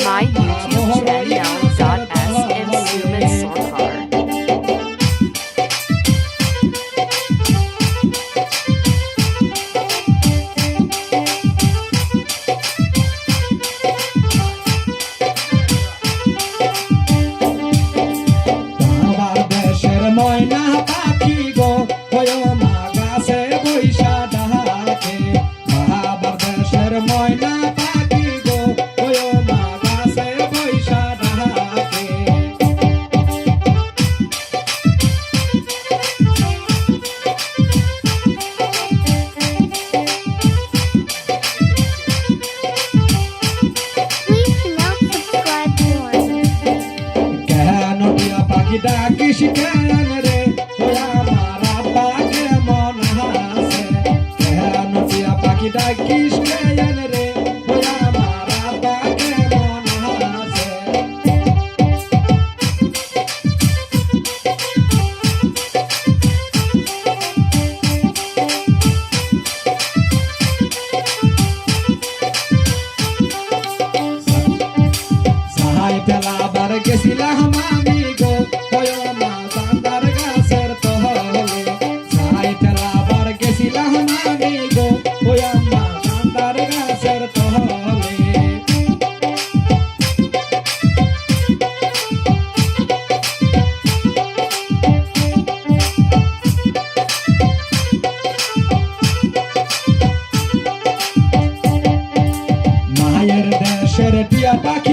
My YouTube channel .sm Suman Sarkar. ময়না পাখি গো হয় মা গাছে বৈশা ডাকে মহাবার দেশের ময়না পাখি গো হয় মা গাছে বৈশা ডাকে কেন টিয়া পাখি ডাকিস কেন রে তোরা মারা পাকে মন হাসে কেন টিয়া পাখি ডাকিস কেন রে তোরা মারা পাকে মন হাসে সাহাই পেলাবার গেছিলাম আমি গো হয় মা জান্দার গাছের তহলে সাহাই পেলাবার গেছিলাম আমি গো হয় মা জান্দার গাছের তহলে মায়ের দেশের টিয়া পাখি